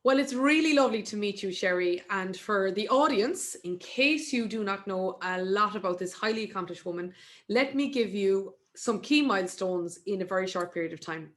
Well, it's really lovely to meet you, Sherry. And for the audience, in case you do not know a lot about this highly accomplished woman, let me give you some key milestones in a very short period of time.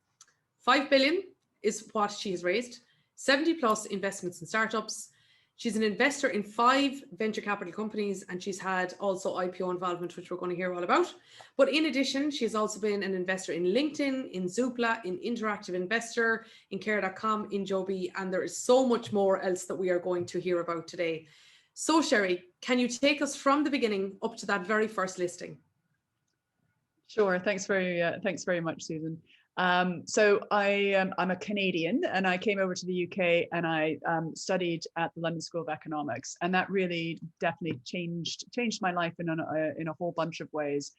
5 billion is what she has raised, 70 plus investments in startups. She's an investor in 5 venture capital companies, and she's had also IPO involvement, which we're going to hear all about. But in addition, she's also been an investor in LinkedIn, in Zoopla, in Interactive Investor, in Care.com, in Joby, and there is so much more else that we are going to hear about today. So Sherry, can you take us from the beginning up to that very first listing? Sure. Thanks very much, Susan. So I'm a Canadian, and I came over to the UK, and I studied at the London School of Economics, and that really definitely changed my life in a whole bunch of ways.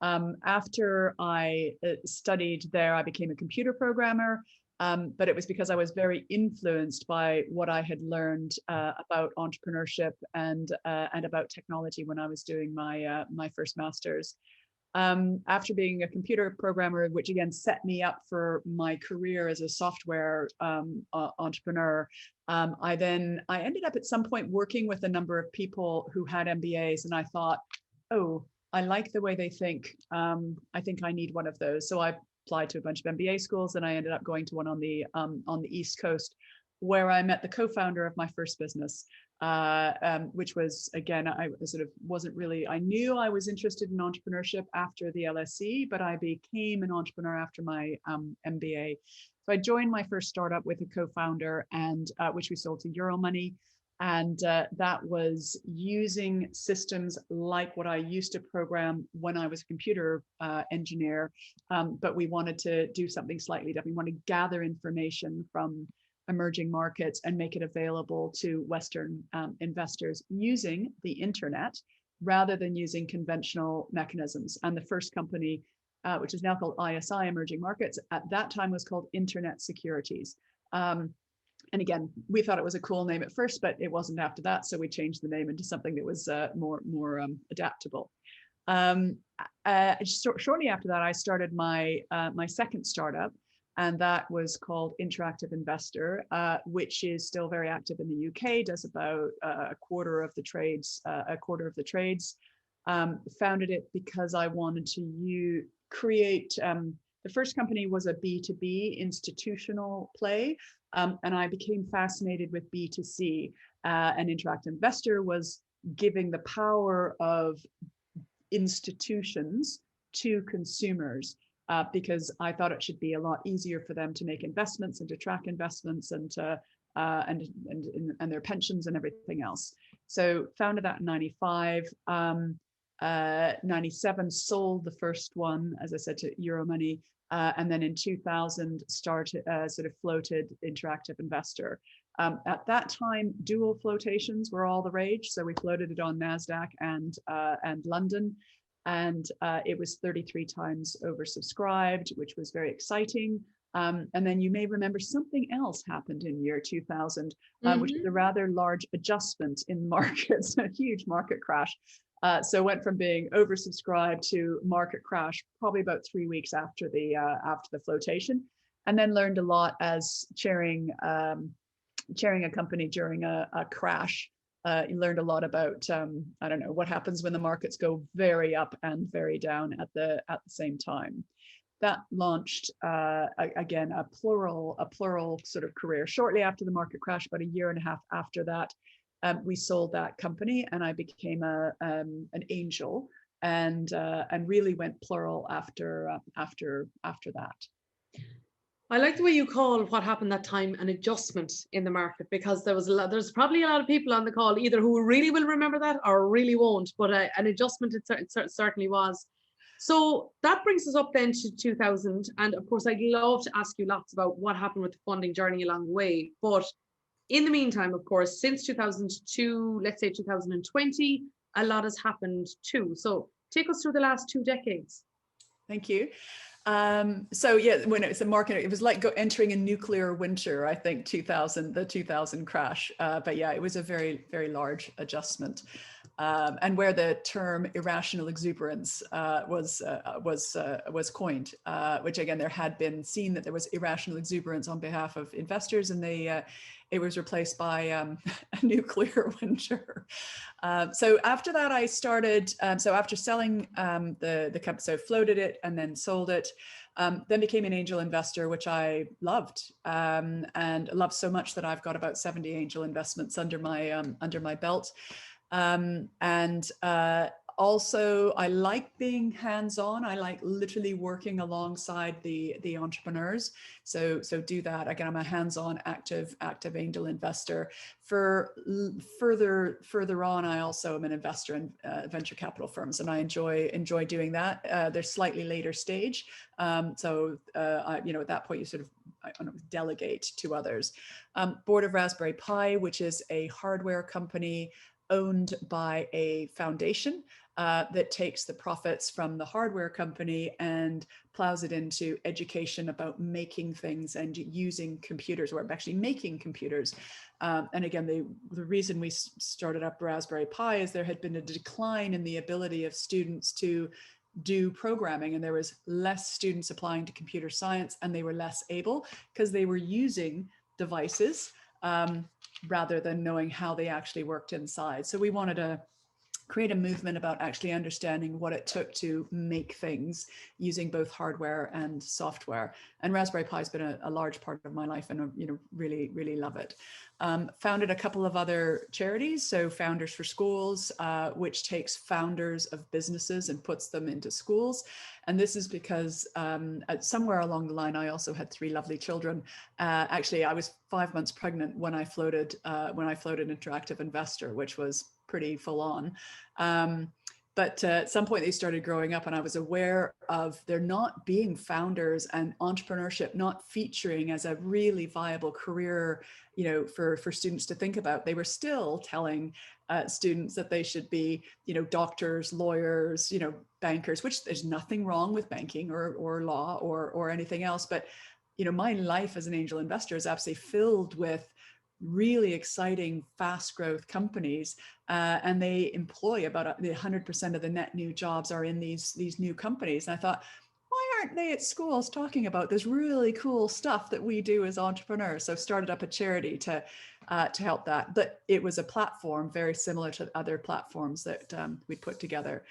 After I studied there, I became a computer programmer, but it was because I was very influenced by what I had learned about entrepreneurship and about technology when I was doing my first master's. After being a computer programmer, which again set me up for my career as a software entrepreneur, I ended up at some point working with a number of people who had MBAs, and I thought, oh, I like the way they think. I think I need one of those. So I applied to a bunch of MBA schools, and I ended up going to one on the East Coast, where I met the co-founder of my first business. Which was, again, I sort of wasn't really, I knew I was interested in entrepreneurship after the LSE, but I became an entrepreneur after my MBA. So I joined my first startup with a co-founder, and which we sold to Euromoney. And that was using systems like what I used to program when I was a computer engineer. But we wanted to do something slightly different. We want to gather information from emerging markets and make it available to Western investors using the internet rather than using conventional mechanisms. And the first company, which is now called ISI Emerging Markets, at that time was called Internet Securities. And again, we thought it was a cool name at first, but it wasn't after that. So we changed the name into something that was more adaptable. Shortly after that, I started my second startup, and that was called Interactive Investor, which is still very active in the UK, does about a quarter of the trades. Founded it because I wanted to create, the first company was a B2B institutional play, and I became fascinated with B2C. And Interactive Investor was giving the power of institutions to consumers. Because I thought it should be a lot easier for them to make investments and to track investments and their pensions and everything else. So founded that in 95, 97 sold the first one, as I said, to Euromoney, and then in 2000 started sort of floated Interactive Investor. At that time, dual flotations were all the rage, so we floated it on NASDAQ and London. And it was 33 times oversubscribed, which was very exciting. And then you may remember something else happened in year 2000, which is a rather large adjustment in markets, a huge market crash. So it went from being oversubscribed to market crash probably about 3 weeks after the flotation, and then learned a lot as chairing a company during a crash. You learned a lot about, I don't know, what happens when the markets go very up and very down at the same time. That launched, again, a plural sort of career. Shortly after the market crash, about a year and a half after that, we sold that company, and I became an angel, and really went plural after that. I like the way you call what happened that time an adjustment in the market, because there's probably a lot of people on the call either who really will remember that or really won't, but an adjustment it certainly was. So that brings us up then to 2000. And of course, I'd love to ask you lots about what happened with the funding journey along the way. But in the meantime, of course, since 2002, let's say 2020, a lot has happened too. So take us through the last 2 decades. Thank you. So yeah, when it was the market, it was like entering a nuclear winter, I think, the 2000 crash. But yeah, it was a very, very large adjustment. and where the term irrational exuberance was coined, which again, there had been seen that there was irrational exuberance on behalf of investors, and it was replaced by a nuclear winter. So after that, I started, so after selling the company, so floated it and then sold it, then became an angel investor, which I loved, and loved so much that I've got about 70 angel investments under my belt. Also, I like being hands-on. I like literally working alongside the entrepreneurs. So do that. Again, I'm a hands-on, active angel investor. For further on, I also am an investor in venture capital firms, and I enjoy doing that. They're slightly later stage. At that point, you sort of, I don't know, delegate to others. Board of Raspberry Pi, which is a hardware company owned by a foundation that takes the profits from the hardware company and plows it into education about making things and using computers, or actually making computers. And again, the reason we started up Raspberry Pi is there had been a decline in the ability of students to do programming, and there was less students applying to computer science, and they were less able because they were using devices rather than knowing how they actually worked inside. So we wanted to create a movement about actually understanding what it took to make things using both hardware and software. And Raspberry Pi has been a large part of my life, and really, really love it. Founded a couple of other charities. So Founders for Schools, which takes founders of businesses and puts them into schools. And this is because somewhere along the line, I also had 3 lovely children. Actually, I was 5 months pregnant when I floated Interactive Investor, which was pretty full on. But at some point they started growing up, and I was aware of there not being founders and entrepreneurship not featuring as a really viable career, for students to think about. They were still telling students that they should be, doctors, lawyers, bankers, which there's nothing wrong with banking or law or anything else. But, my life as an angel investor is absolutely filled with really exciting, fast growth companies, and they employ about 100% of the net new jobs are in these new companies. And I thought, why aren't they at schools talking about this really cool stuff that we do as entrepreneurs? So started up a charity to help that. But it was a platform very similar to other platforms that we'd put together.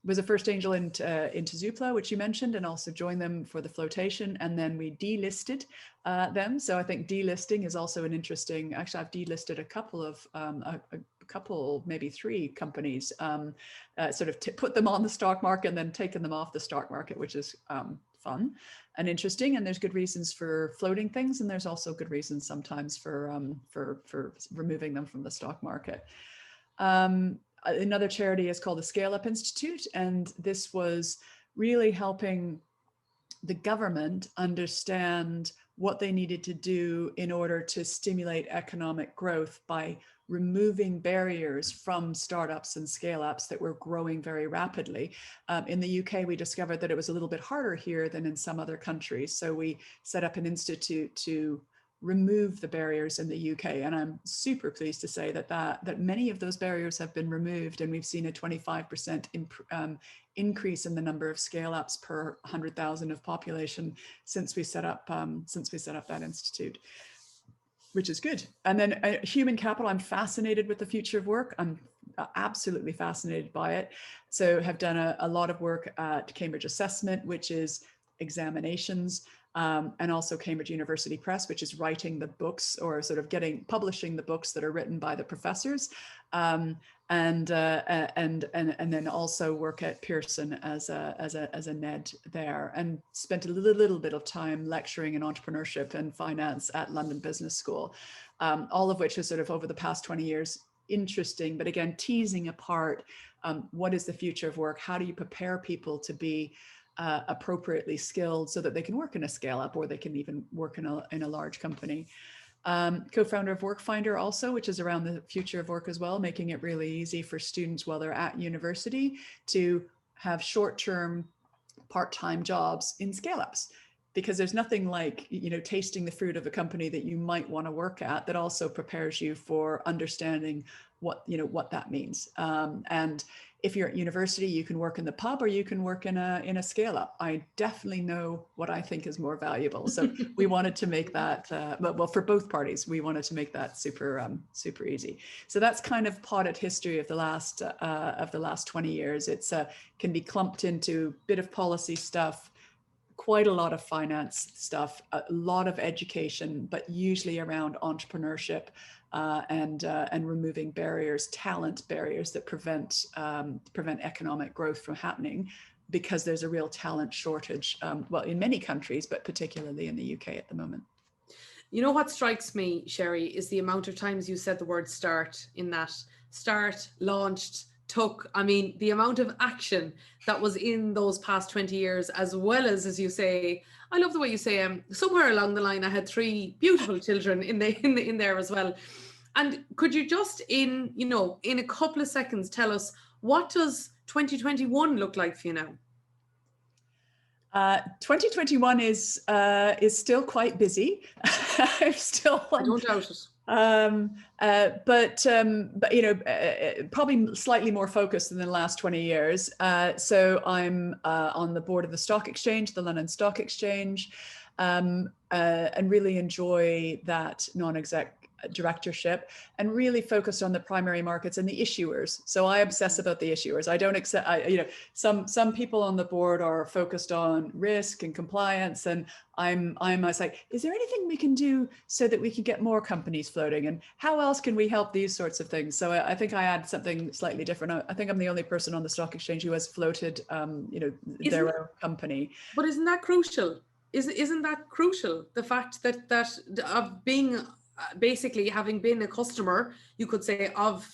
Was a first angel into Zoopla, which you mentioned, and also joined them for the flotation, and then we delisted them. So I think delisting is also an interesting. Actually, I've delisted a couple, maybe 3 companies, sort of put them on the stock market and then taken them off the stock market, which is fun and interesting. And there's good reasons for floating things, and there's also good reasons sometimes for removing them from the stock market. Another charity is called the Scale Up Institute, and this was really helping the government understand what they needed to do in order to stimulate economic growth by removing barriers from startups and scale-ups that were growing very rapidly. In the UK, we discovered that it was a little bit harder here than in some other countries. So we set up an institute to remove the barriers in the UK. And I'm super pleased to say that many of those barriers have been removed, and we've seen a 25% increase in the number of scale-ups per 100,000 of population since we set up that institute, which is good. And then human capital, I'm fascinated with the future of work. I'm absolutely fascinated by it. So have done a lot of work at Cambridge Assessment, which is examinations, and also Cambridge University Press, which is writing the books, or sort of publishing the books that are written by the professors, and then also work at Pearson as a NED there, and spent a little bit of time lecturing in entrepreneurship and finance at London Business School, all of which is sort of over the past 20 years interesting, but again, teasing apart what is the future of work? How do you prepare people to be appropriately skilled so that they can work in a scale up, or they can even work in a large company. Co-founder of WorkFinder also, which is around the future of work as well, making it really easy for students while they're at university to have short-term part-time jobs in scale-ups. because there's nothing like, you know, tasting the fruit of a company that you might want to work at that also prepares you for understanding what, you know, what that means. And if you're at university, you can work in the pub or you can work in a scale up. I definitely know what I think is more valuable. So we wanted to make that, well, for both parties, we wanted to make that super easy. So that's kind of potted history of the last 20 years. It's can be clumped into a bit of policy stuff, quite a lot of finance stuff, a lot of education, but usually around entrepreneurship and removing barriers, talent barriers that prevent economic growth from happening, because there's a real talent shortage, well, in many countries, but particularly in the UK at the moment. You know what strikes me, Sherry, is the amount of times you said the word start in that. Start, launched, took. I mean, the amount of action that was in those past 20 years, as well as you say, I love the way you say, somewhere along the line, I had 3 beautiful children in there as well. And could you just in a couple of seconds tell us, what does 2021 look like for you now? 2021 is still quite busy. I'm still. I don't doubt it. But you know, probably slightly more focused than the last 20 years. So I'm on the board of the stock exchange, the London Stock Exchange, and really enjoy that non-exec directorship, and really focused on the primary markets and the issuers. So I obsess about the issuers. I don't accept, you know, some people on the board are focused on risk and compliance, and I was like, is there anything we can do so that we can get more companies floating, and how else can we help these sorts of things? So I think I add something slightly different. I think I'm the only person on the stock exchange who has floated, you know, their own company. But isn't that crucial? Isn't that crucial? The fact that of being basically having been a customer, you could say, of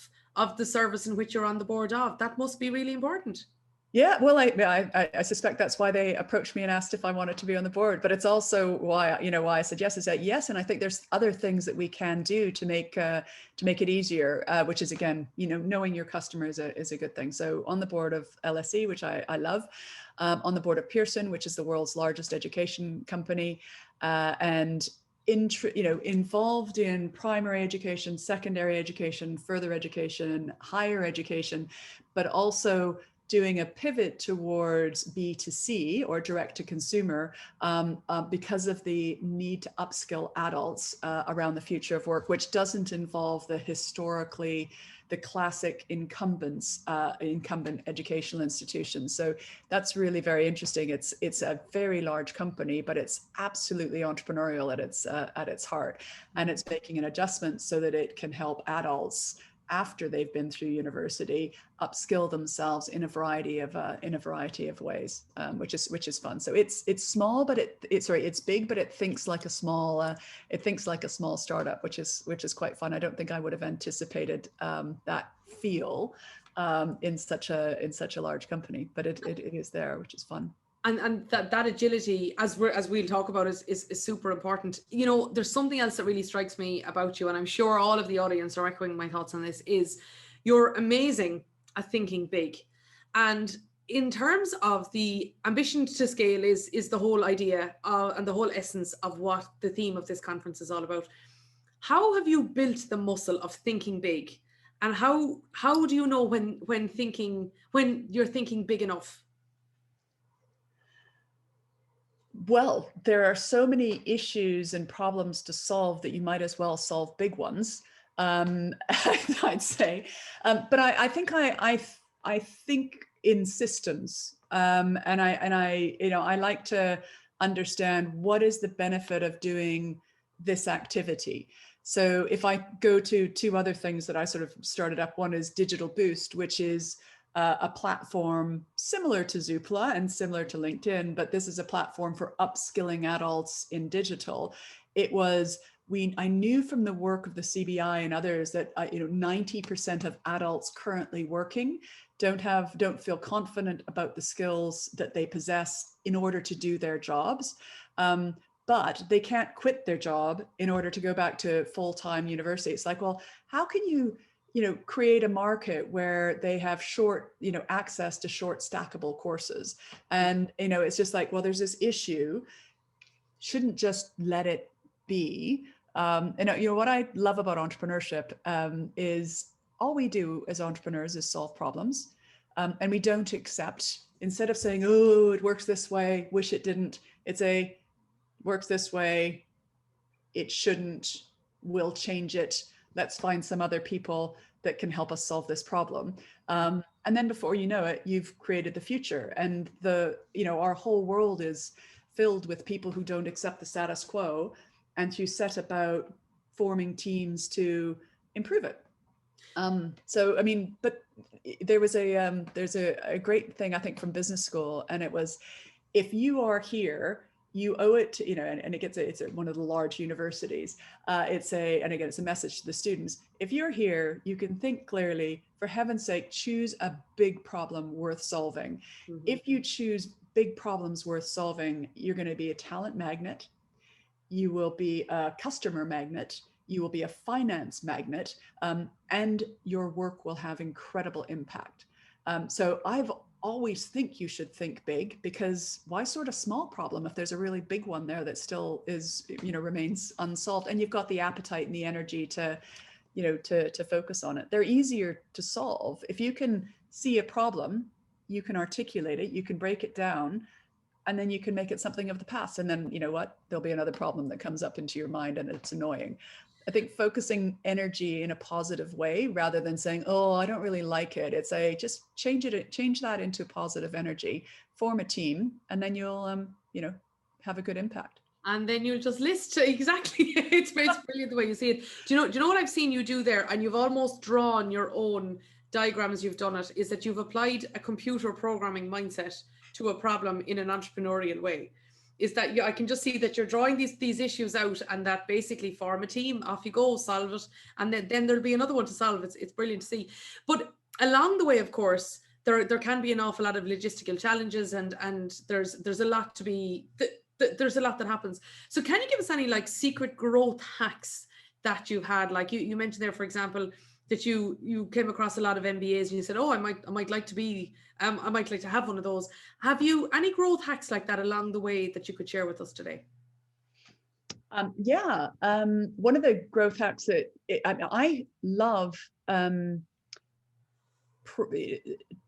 the service in which you're on the board of, that must be really important. Yeah, well, I suspect that's why they approached me and asked if I wanted to be on the board. But it's also why, you know, why I said yes, is that yes, and I think there's other things that we can do to make it easier, which is, again, you know, knowing your customer is a good thing. So on the board of LSE, which I love, on the board of Pearson, which is the world's largest education company, and involved in primary education, secondary education, further education, higher education, but also doing a pivot towards B2C or direct to consumer because of the need to upskill adults around the future of work, which doesn't involve the classic incumbent educational institutions. So that's really very interesting. It's a very large company, but it's absolutely entrepreneurial at its heart, and it's making an adjustment so that it can help adults after they've been through university upskill themselves in a variety of ways, which is fun. So it's small, but it's big, but it thinks like a small startup, which is quite fun. I don't think I would have anticipated that feel in such a large company, but it is there, which is fun. And that agility, as we'll talk about, is super important. You know, there's something else that really strikes me about you, and I'm sure all of the audience are echoing my thoughts on this, is you're amazing at thinking big. And in terms of the ambition to scale is the whole idea and the whole essence of what the theme of this conference is all about. How have you built the muscle of thinking big? And how do you know when you're thinking big enough? Well, there are so many issues and problems to solve that you might as well solve big ones, I'd say. But I think I think in systems, and I like to understand what is the benefit of doing this activity. So if I go to 2 other things that I sort of started up, one is Digital Boost, which is a platform similar to Zoopla and similar to LinkedIn, but this is a platform for upskilling adults in digital. I knew from the work of the CBI and others that 90% of adults currently working don't feel confident about the skills that they possess in order to do their jobs. But they can't quit their job in order to go back to full-time university. It's like, well, how can you create a market where they have short, access to short stackable courses? And, it's just like, well, there's this issue. shouldn't just let it be. And what I love about entrepreneurship is all we do as entrepreneurs is solve problems, and we don't accept, instead of saying, oh, it works this way, wish it didn't, it's a works this way, it shouldn't, we'll change it, let's find some other people that can help us solve this problem. And then before you know it, you've created the future. And our whole world is filled with people who don't accept the status quo and to set about forming teams to improve it. But there was there's a great thing, I think, from business school, and it was, if you are here, you owe it to, and it's one of the large universities. It's a message to the students. If you're here, you can think clearly. For heaven's sake, choose a big problem worth solving. Mm-hmm. If you choose big problems worth solving, you're going to be a talent magnet. You will be a customer magnet. You will be a finance magnet, and your work will have incredible impact. So I've always think you should think big, because why sort of small problem if there's a really big one there that still is, remains unsolved, and you've got the appetite and the energy to focus on it. They're easier to solve. If you can see a problem, you can articulate it, you can break it down, and then you can make it something of the past. And then, there'll be another problem that comes up into your mind and it's annoying. I think focusing energy in a positive way, rather than saying, oh, I don't really like it. It's just change that into positive energy, form a team, and then you'll, have a good impact. And then you'll just list exactly. It's brilliant the way you see it. Do you know what I've seen you do there? And you've almost drawn your own diagram as you've done it, is that you've applied a computer programming mindset to a problem in an entrepreneurial way. Is that I can just see that you're drawing these issues out, and that basically form a team, off you go, solve it, and then there'll be another one to solve. It's brilliant to see. But along the way, of course, there can be an awful lot of logistical challenges, and there's a lot to be there's a lot that happens. So can you give us any secret growth hacks that you've had? Like you mentioned there, for example, that you came across a lot of MBAs and you said, oh, I might like to have one of those. Have you any growth hacks like that along the way that you could share with us today? One of the growth hacks that I love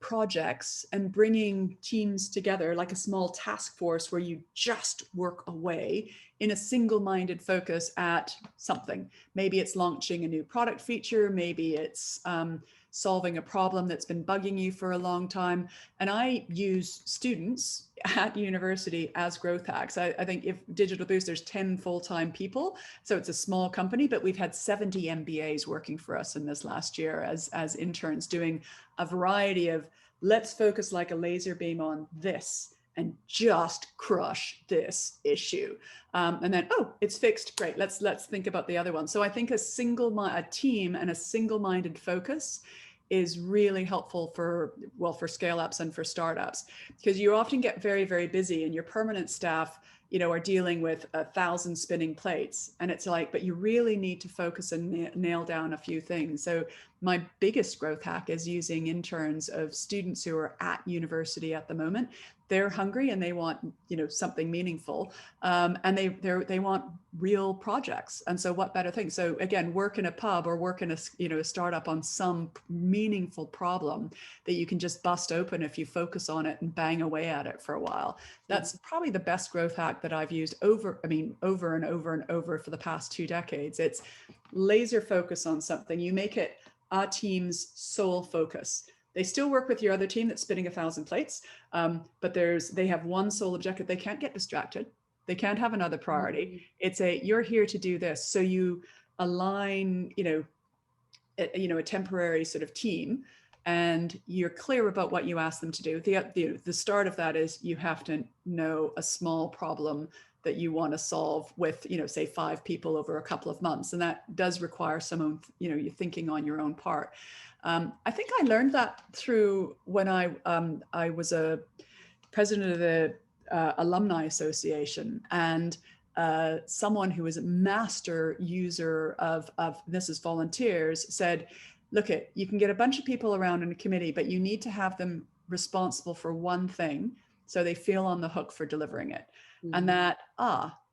projects and bringing teams together, like a small task force where you just work away in a single-minded focus at something. Maybe it's launching a new product feature, maybe it's solving a problem that's been bugging you for a long time. And I use students at university as growth hacks. I think if Digital Boost, there's 10 full-time people, so it's a small company, but we've had 70 MBAs working for us in this last year as interns, doing a variety of, let's focus like a laser beam on this and just crush this issue. And then, oh, it's fixed, great, let's think about the other one. So I think a team and a single-minded focus is really helpful for scale ups and for startups, because you often get very, very busy, and your permanent staff, are dealing with 1,000 spinning plates. And it's but you really need to focus and nail down a few things. So my biggest growth hack is using interns of students who are at university at the moment. They're hungry and they want, something meaningful, and they want real projects. And so what better thing? So again, work in a pub or work in a startup on some meaningful problem that you can just bust open if you focus on it and bang away at it for a while. That's probably the best growth hack that I've used over and over and over for the past 2 decades. It's laser focus on something. You make it a team's sole focus. They still work with your other team that's spinning 1,000 plates, but they have one sole objective. They can't get distracted. They can't have another priority. It's you're here to do this. So you align, a temporary sort of team, and you're clear about what you ask them to do. The start of that is you have to know a small problem that you want to solve with, say 5 people over a couple of months. And that does require some own, you're thinking on your own part. I think I learned that through when I was a president of the Alumni Association, and someone who was a master user of this as volunteers said, look, you can get a bunch of people around in a committee, but you need to have them responsible for one thing so they feel on the hook for delivering it. Mm-hmm. And that,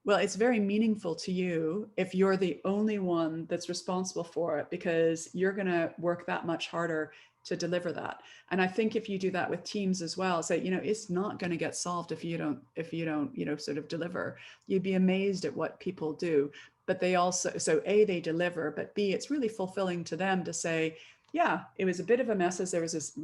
Well, it's very meaningful to you if you're the only one that's responsible for it, because you're going to work that much harder to deliver that. And I think if you do that with teams as well, say, it's not going to get solved if you don't, sort of deliver. You'd be amazed at what people do. But they also, so A, they deliver, but B, it's really fulfilling to them to say, yeah, it was a bit of a mess, as there was this,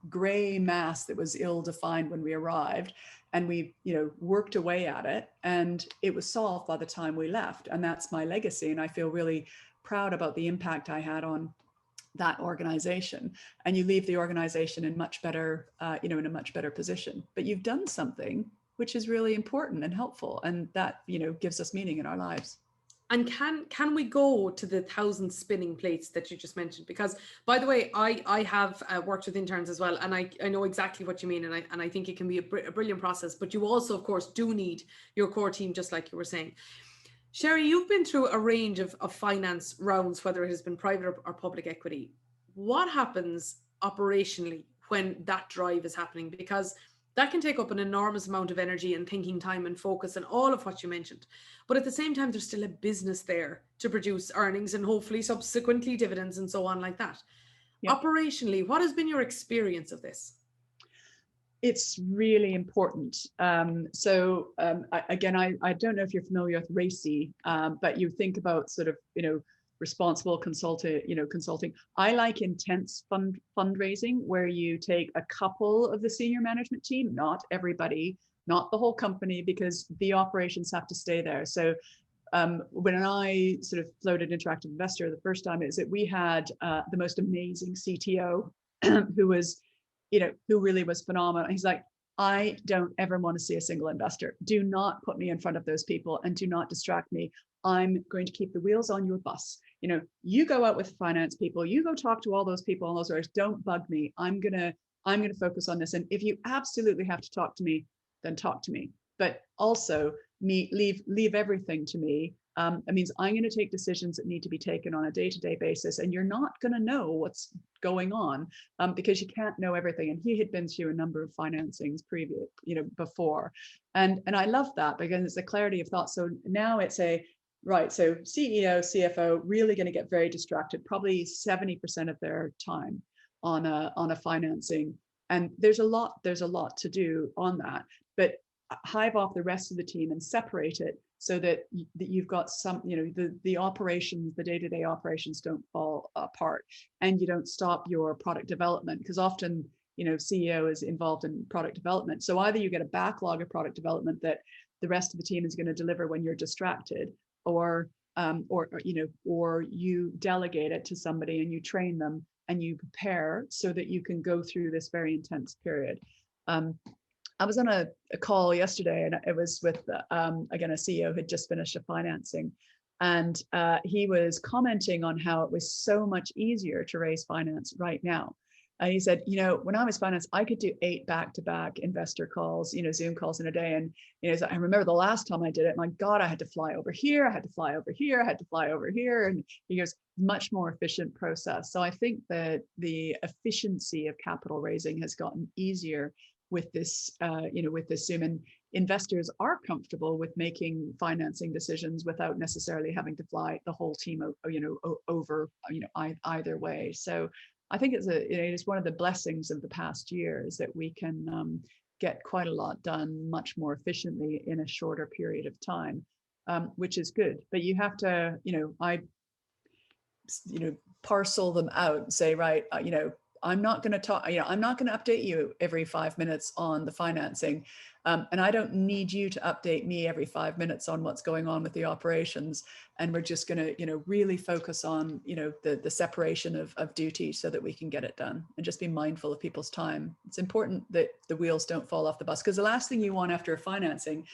gray mass that was ill-defined when we arrived, and we worked away at it, and it was solved by the time we left. And that's my legacy, and I feel really proud about the impact I had on that organization. And you leave the organization in much better in a much better position, but you've done something which is really important and helpful, and that gives us meaning in our lives. And can we go to the 1,000 spinning plates that you just mentioned? Because, by the way, I have worked with interns as well, and I know exactly what you mean, and I think it can be a brilliant process. But you also, of course, do need your core team, just like you were saying. Sherry, you've been through a range of finance rounds, whether it has been private or public equity. What happens operationally when that drive is happening? Because that can take up an enormous amount of energy and thinking time and focus and all of what you mentioned. But at the same time, there's still a business there to produce earnings and hopefully subsequently dividends and so on like that. Yep. Operationally, what has been your experience of this? It's really important. So again, I don't know if you're familiar with RACI, but you think about sort of, responsible consulting. I like intense fundraising, where you take a couple of the senior management team, not everybody, not the whole company, because the operations have to stay there. So when I sort of floated Interactive Investor the first time, is that we had the most amazing CTO who was, who really was phenomenal. He's like, I don't ever want to see a single investor. Do not put me in front of those people, and do not distract me. I'm going to keep the wheels on your bus. You go out with finance people, you go talk to all those people on those areas. Don't bug me. I'm gonna focus on this. And if you absolutely have to talk to me, then talk to me. But also leave everything to me. It means I'm going to take decisions that need to be taken on a day-to-day basis, and you're not going to know what's going on because you can't know everything. And he had been through a number of financings before, and I love that because it's a clarity of thought. So now it's so CEO, CFO really going to get very distracted, probably 70% of their time on a financing, and there's a lot to do on that, but hive off the rest of the team and separate it so that you've got some, the operations, the day-to-day operations don't fall apart, and you don't stop your product development, because often, CEO is involved in product development. So either you get a backlog of product development that the rest of the team is going to deliver when you're distracted, or you delegate it to somebody and you train them and you prepare so that you can go through this very intense period. I was on a call yesterday, and it was with, again, a CEO who had just finished a financing, and he was commenting on how it was so much easier to raise finance right now. And he said, when I was financed, I could do 8 back-to-back investor calls, Zoom calls in a day. And, I remember the last time I did it, my God, I had to fly over here, I had to fly over here, I had to fly over here. And he goes, much more efficient process. So I think that the efficiency of capital raising has gotten easier with this, with this Zoom, and investors are comfortable with making financing decisions without necessarily having to fly the whole team, over, either way. So I think it's one of the blessings of the past year, is that we can get quite a lot done much more efficiently in a shorter period of time, which is good. But you have to, parcel them out and say, right, I'm not going to talk, I'm not going to update you every 5 minutes on the financing. And I don't need you to update me every 5 minutes on what's going on with the operations. And we're just going to, really focus on, the separation of duty so that we can get it done, and just be mindful of people's time. It's important that the wheels don't fall off the bus, because the last thing you want after a financing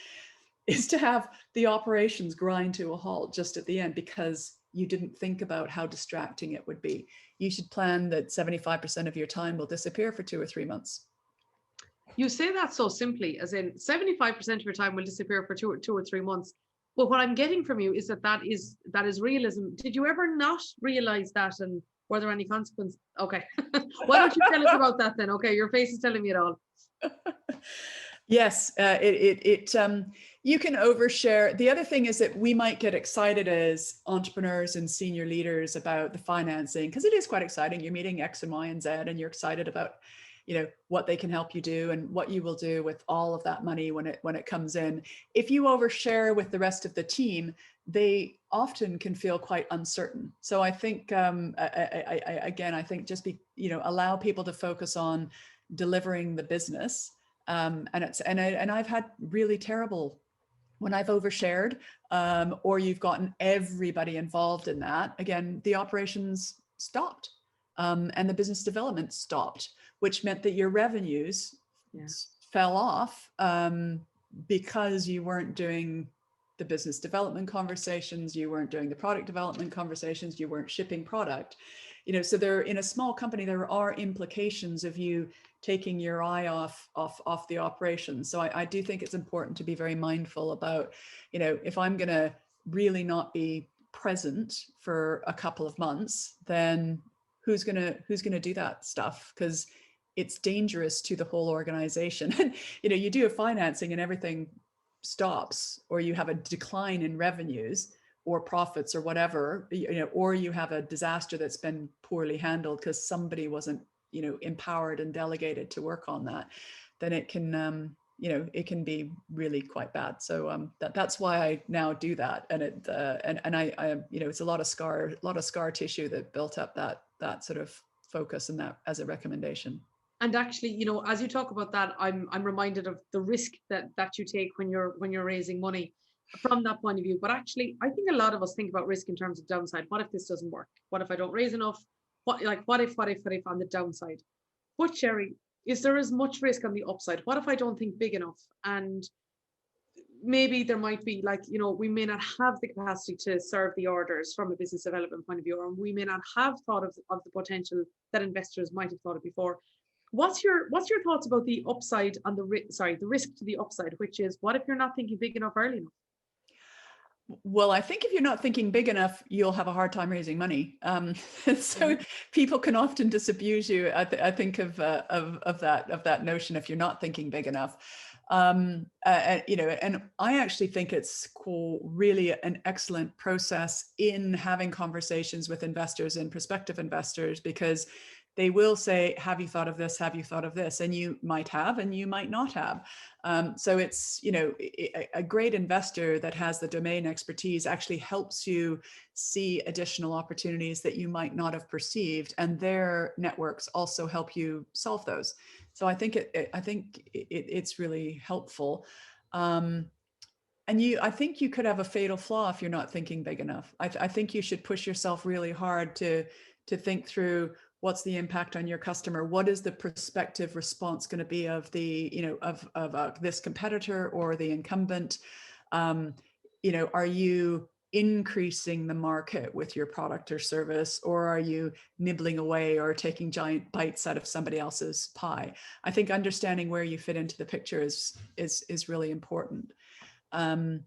is to have the operations grind to a halt just at the end because you didn't think about how distracting it would be. You should plan that 75% of your time will disappear for 2 or 3 months. You say that so simply, as in 75% of your time will disappear for two or 3 months. But what I'm getting from you is that is realism. Did you ever not realize that, and were there any consequences? Okay. Why don't you tell us about that then? Okay, your face is telling me it all. Yes, you can overshare. The other thing is that we might get excited as entrepreneurs and senior leaders about the financing, because it is quite exciting. You're meeting X and Y and Z, and you're excited about, what they can help you do and what you will do with all of that money when it comes in. If you overshare with the rest of the team, they often can feel quite uncertain. So I think, I think just allow people to focus on delivering the business. And I've had really terrible when I've overshared, or you've gotten everybody involved in that. Again, the operations stopped, and the business development stopped, which meant that your revenues fell off, because you weren't doing the business development conversations, you weren't doing the product development conversations, you weren't shipping product. So there, in a small company, there are implications of you taking your eye off the operations. So I do think it's important to be very mindful about, if I'm going to really not be present for a couple of months, then who's going to do that stuff? Because it's dangerous to the whole organization. And you do a financing and everything stops, or you have a decline in revenues or profits or whatever, or you have a disaster that's been poorly handled because somebody wasn't empowered and delegated to work on that, then it can it can be really quite bad. So that's why I now do that. And I it's a lot of scar tissue that built up that sort of focus, and that as a recommendation. And actually, as you talk about that, I'm reminded of the risk that you take when you're raising money from that point of view. But actually, I think a lot of us think about risk in terms of downside. What if this doesn't work? What if I don't raise enough? What if on the downside? But Sherry, is there as much risk on the upside? What if I don't think big enough? And maybe there might be, we may not have the capacity to serve the orders from a business development point of view, or we may not have thought of the potential that investors might have thought of before. What's your thoughts about the upside on the risk to the upside, which is, what if you're not thinking big enough early enough? Well, I think if you're not thinking big enough, you'll have a hard time raising money. So people can often disabuse you. I think of that notion, if you're not thinking big enough. And I actually think it's really an excellent process in having conversations with investors and prospective investors, because they will say, have you thought of this? Have you thought of this? And you might have, and you might not have. So it's, a great investor that has the domain expertise actually helps you see additional opportunities that you might not have perceived. And their networks also help you solve those. So I think it's really helpful. And I think you could have a fatal flaw if you're not thinking big enough. I think you should push yourself really hard to think through, what's the impact on your customer? What is the prospective response going to be of the, of this competitor or the incumbent? Are you increasing the market with your product or service, or are you nibbling away or taking giant bites out of somebody else's pie? I think understanding where you fit into the picture is really important. I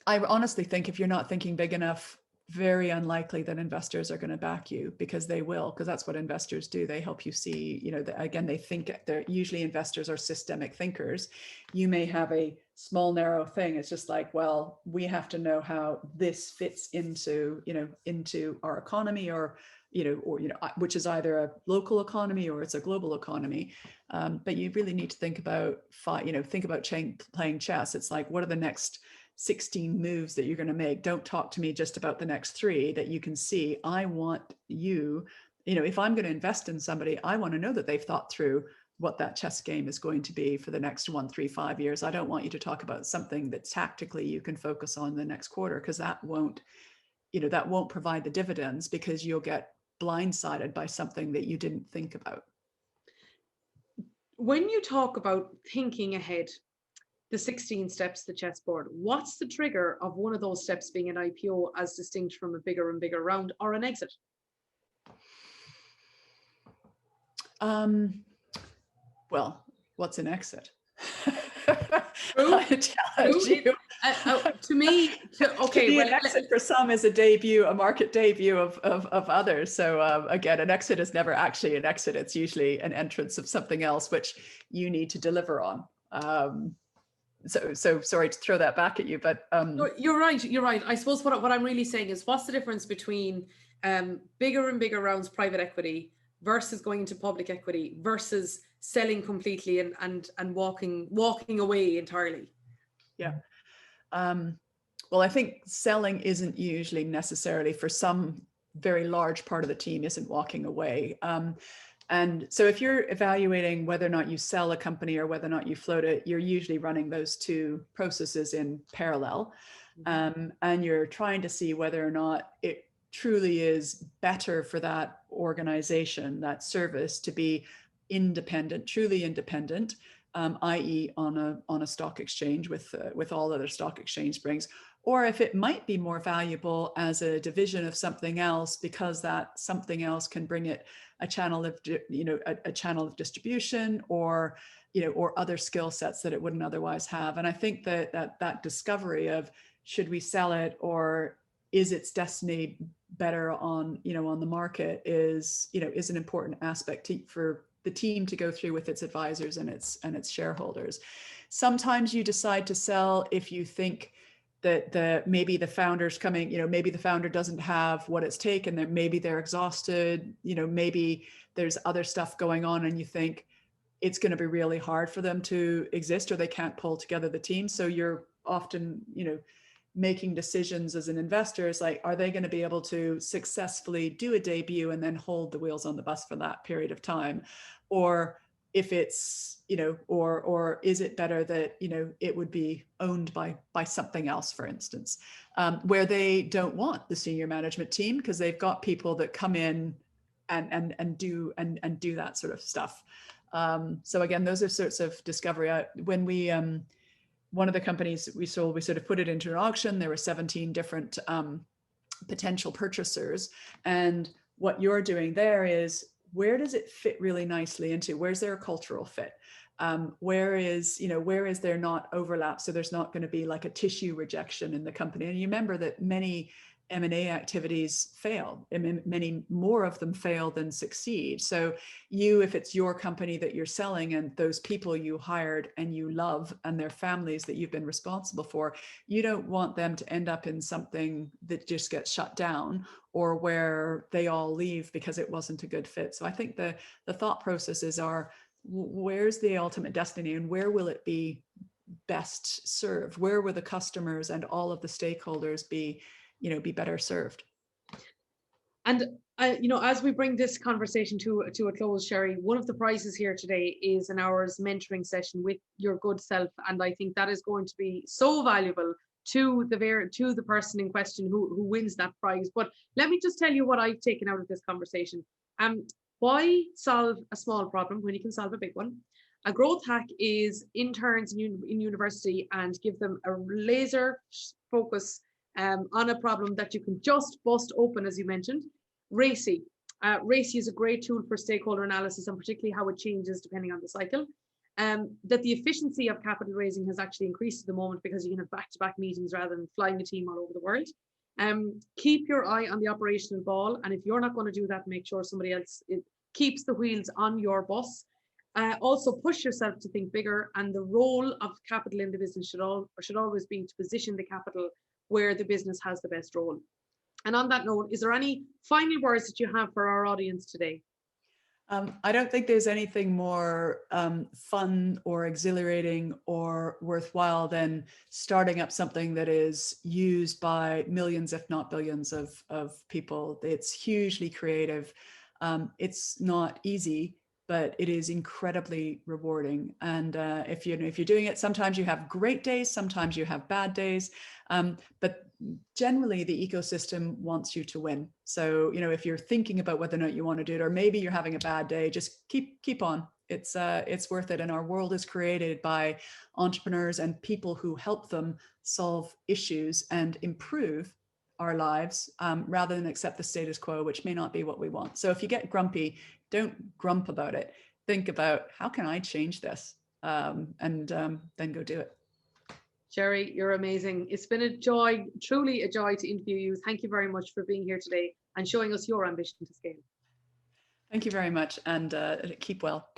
honestly think if you're not thinking big enough, very unlikely that investors are going to back you, because they will, because that's what investors do. They help you see, again, they think they're usually, investors are systemic thinkers. You may have a small, narrow thing. It's just like, well, we have to know how this fits into, into our economy, or which is either a local economy or it's a global economy. But you really need to think about, playing chess. It's like, what are the next 16 moves that you're going to make? Don't talk to me just about the next 3 that you can see. I want you, if I'm going to invest in somebody, I want to know that they've thought through what that chess game is going to be for the next 1, 3, 5 years. I don't want you to talk about something that tactically you can focus on the next quarter, because that won't provide the dividends, because you'll get blindsided by something that you didn't think about. When you talk about thinking ahead, the 16 steps, the chessboard, what's the trigger of one of those steps being an IPO as distinct from a bigger and bigger round, or an exit? Well, what's an exit? I challenge you. To me, okay, To me, well, an exit for some is a debut, a market debut of others. So again, an exit is never actually an exit. It's usually an entrance of something else which you need to deliver on. So sorry to throw that back at you, but no, you're right. You're right. I suppose what I'm really saying is, what's the difference between bigger and bigger rounds private equity versus going into public equity versus selling completely and walking away entirely? yeah. Well, I think selling isn't usually necessarily, for some very large part of the team, isn't walking away. And so if you're evaluating whether or not you sell a company or whether or not you float it, you're usually running those two processes in parallel. And you're trying to see whether or not it truly is better for that organization, that service, to be independent, truly independent, i.e. on a stock exchange with all other stock exchange brings, or if it might be more valuable as a division of something else, because that something else can bring it a channel of, a channel of distribution, or, or other skill sets that it wouldn't otherwise have. And I think that discovery of, should we sell it, or is its destiny better on the market, is an important aspect for the team to go through with its advisors and its shareholders. Sometimes you decide to sell if you think that maybe the founder's coming, maybe the founder doesn't have what it's taken, that maybe they're exhausted, maybe there's other stuff going on, and you think it's going to be really hard for them to exist, or they can't pull together the team. So you're often, making decisions as an investor is like, are they going to be able to successfully do a debut and then hold the wheels on the bus for that period of time? Or if it's, or is it better that, it would be owned by something else, for instance, where they don't want the senior management team because they've got people that come in and do that sort of stuff. So again, those are sorts of discovery. When we, one of the companies we sold, we sort of put it into an auction. There were 17 different potential purchasers. And what you're doing there is, where does it fit really nicely into? Where's there a cultural fit? Where is there not overlap? So there's not going to be like a tissue rejection in the company. And you remember that many M&A activities fail, and many more of them fail than succeed. So if it's your company that you're selling, and those people you hired and you love and their families that you've been responsible for, you don't want them to end up in something that just gets shut down, or where they all leave because it wasn't a good fit. So I think the thought processes are, where's the ultimate destiny, and where will it be best served? Where will the customers and all of the stakeholders be better served? And as we bring this conversation to a close, Sherry, one of the prizes here today is an hour's mentoring session with your good self, and I think that is going to be so valuable to the person in question who wins that prize. But let me just tell you what I've taken out of this conversation. Why solve a small problem when you can solve a big one? A growth hack is interns in university and give them a laser focus on a problem that you can just bust open, as you mentioned. RACI. RACI is a great tool for stakeholder analysis, and particularly how it changes depending on the cycle. That the efficiency of capital raising has actually increased at the moment because you can have back-to-back meetings rather than flying a team all over the world. Keep your eye on the operational ball, and if you're not going to do that, make sure somebody else keeps the wheels on your bus. Also push yourself to think bigger, and the role of capital in the business should always be to position the capital where the business has the best role. And on that note, is there any final words that you have for our audience today? I don't think there's anything more fun or exhilarating or worthwhile than starting up something that is used by millions, if not billions of people. It's hugely creative. It's not easy, but it is incredibly rewarding. And if you're doing it, sometimes you have great days, sometimes you have bad days, but generally the ecosystem wants you to win. So if you're thinking about whether or not you want to do it, or maybe you're having a bad day, just keep on. It's worth it. And our world is created by entrepreneurs and people who help them solve issues and improve our lives, rather than accept the status quo, which may not be what we want. So if you get grumpy, don't grump about it. Think about, how can I change this? and then go do it. Sherry, you're amazing. It's been a joy, truly a joy to interview you. Thank you very much for being here today and showing us your ambition to scale. Thank you very much, and keep well.